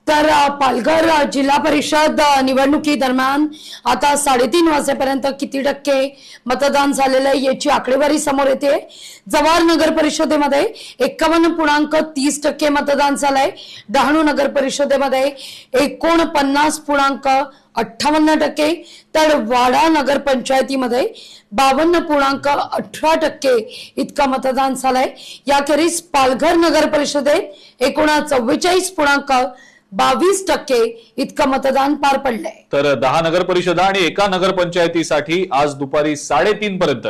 तर पालघर जिल्हा परिषद निवडणुकी दरम्यान आता 3:30 वाजेपर्यंत किती टक्के मतदान झालेलं आहे याची आकडेवारी समोर येते। जव्हार नगर परिषदेमध्ये 51.30% मतदान झालंय। डहाणू नगर परिषदेमध्ये 49.58%, तर वाडा नगर पंचायतीमध्ये 52.18% इतका मतदान झालंय। याखेरीज पालघर नगर परिषदेत 44.22% इतकं मतदान पार पडलंय। तर 10 नगर परिषदा आणि एका नगर पंचायतीसाठी आज दुपारी 3:30 पर्यंत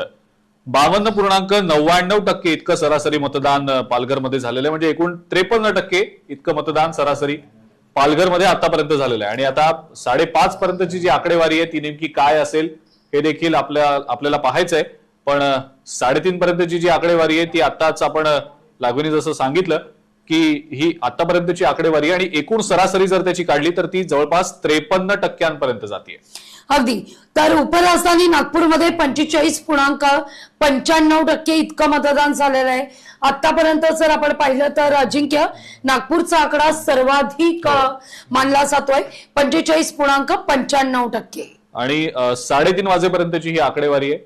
52.99% इतकं सरासरी मतदान पालघरमध्ये झालेलं आहे। म्हणजे एकूण 53% इतकं मतदान सरासरी पालघरमध्ये आतापर्यंत झालेलं आहे। आणि आता 5:30 पर्यंतची जी आकडेवारी आहे ती नेमकी काय असेल हे देखील आपल्याला पाहायचंय। पण 3:30 पर्यंतची जी आकडेवारी आहे ती आताच आपण लागवणी जसं सांगितलं की ही आतापर्यंतची आकडेवारी आणि एकूण सरासरी जर त्याची काढली तर ती जवळपास 53% जाते। अगदी। तर उपराजधानी नागपूरमध्ये 45.95% इतकं मतदान झालेलं आहे। आतापर्यंत जर आपण पाहिलं तर अजिंक्य नागपूरचा आकडा सर्वाधिक मानला जातोय, 45.95%। आणि 3:30 वाजेपर्यंतची ही आकडेवारी आहे।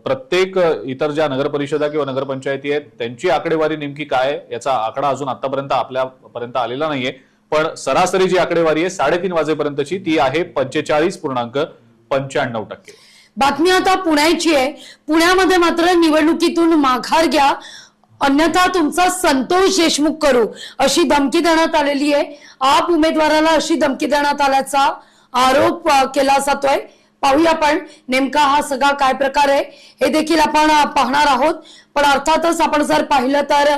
प्रत्येक इतर ज्या नगर परिषदा किंवा नगर पंचायती आहेत त्यांची आकडेवारी नेमकी काय आहे याचा आकडा अजून आतापर्यंत आपल्यापर्यंत आलेला नाहीये। पण सरासरी जी आकडेवारी आहे 3:30 वाजेपर्यंतची ती आहे 45.95%। बातमी आता पुण्याची आहे। पुण्यामध्ये मात्र निवडणुकीतून माघार घ्या अन्यथा तुमचा संतोष देशमुख करू अशी धमकी देण्यात आलेली आहे। आप उमेदवाराला अशी धमकी देण्यात आल्याचा आरोप केला जातोय। पाहूया आपण नेमका हा सगळा काय प्रकार आहे हे देखील आपण पाहणार आहोत। पण अर्थातच आपण जर पाहिलं तर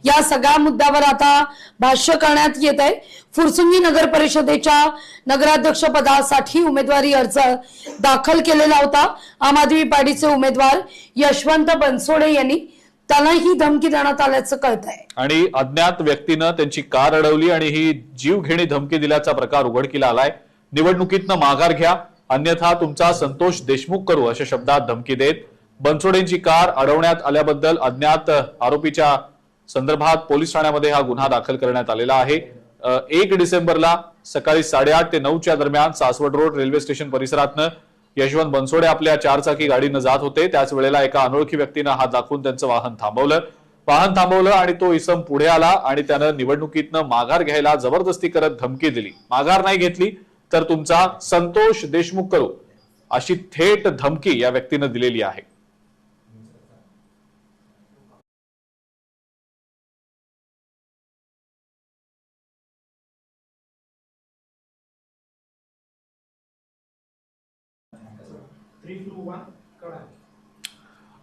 या सगळ्या मुद्द्यावर आता भाष्य करण्यात येत आहे। फुरसुंगी नगर परिषदेच्या नगराध्यक्ष पदासाठी उमेदवारी अर्ज दाखल केलेला होता। आम आदमी पार्टीचे उमेदवार यशवंत बनसोडे यांनी त्याला ही धमकी देण्यात आल्याचं कळत आहे। आणि अज्ञात व्यक्तीनं त्यांची कार अडवली आणि ही जीवघेणी धमकी दिल्याचा प्रकार उघडकीला आलाय। निवडणुकीतनं माघार घ्या अन्यथा तुमचा संतोष देशमुख करू अशा शब्दात धमकी देत बनसोडेंची कार अडवण्यात आल्याबद्दल अज्ञात आरोपीच्या संदर्भात पोलीस ठाण्यामध्ये हा गुन्हा दाखल करण्यात आलेला आहे। 1 डिसेंबरला सकाळी 8:30 ते 9च्या दरम्यान सासवड रोड रेल्वे स्टेशन परिसरातनं यशवंत बनसोडे आपल्या 4 चाकी गाडीनं जात होते। त्याच वेळेला एका अनोळखी व्यक्तीनं हात दाखवून त्यांचं वाहन थांबवलं आणि तो इसम पुढे आला आणि त्यानं निवडणुकीतनं माघार घ्यायला जबरदस्ती करत धमकी दिली। माघार नाही घेतली तर तुमचा संतोष देशमुख करू अशी थेट धमकी या व्यक्तीनं दिलेली आहे।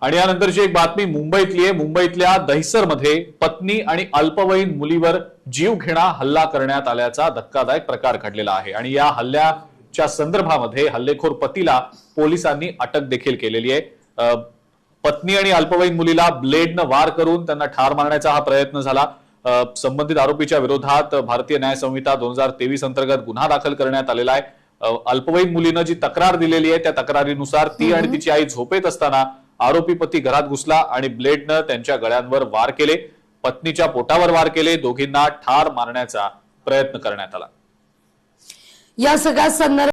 आणि यानंतरची एक बातमी मुंबईतली आहे। मुंबईतल्या दहिसरमध्ये पत्नी आणि अल्पवयीन मुलीवर जीवघेणा हल्ला करण्यात आल्याचा धक्कादायक प्रकार घडलेला आहे। आणि या हल्ल्याच्या संदर्भामध्ये हल्लेखोर पतीला पोलिसांनी अटक देखील केलेली आहे। पत्नी आणि अल्पवयीन मुलीला ब्लेडनं वार करून त्यांना ठार मारण्याचा हा प्रयत्न झाला। संबंधित आरोपीच्या विरोधात भारतीय न्याय संहिता 2023 अंतर्गत गुन्हा दाखल करण्यात आलेला आहे। अल्पवयीन मुलीनं जी तक्रार दिलेली आहे त्या तक्रारीनुसार ती आणि तिची आई झोपेत असताना आरोपी पती घरात घुसला आणि ब्लेडनं त्यांच्या गळ्यांवर वार केले, पत्नीच्या पोटावर वार केले, दोघींना ठार मारण्याचा प्रयत्न करण्यात आला। या सगळ्या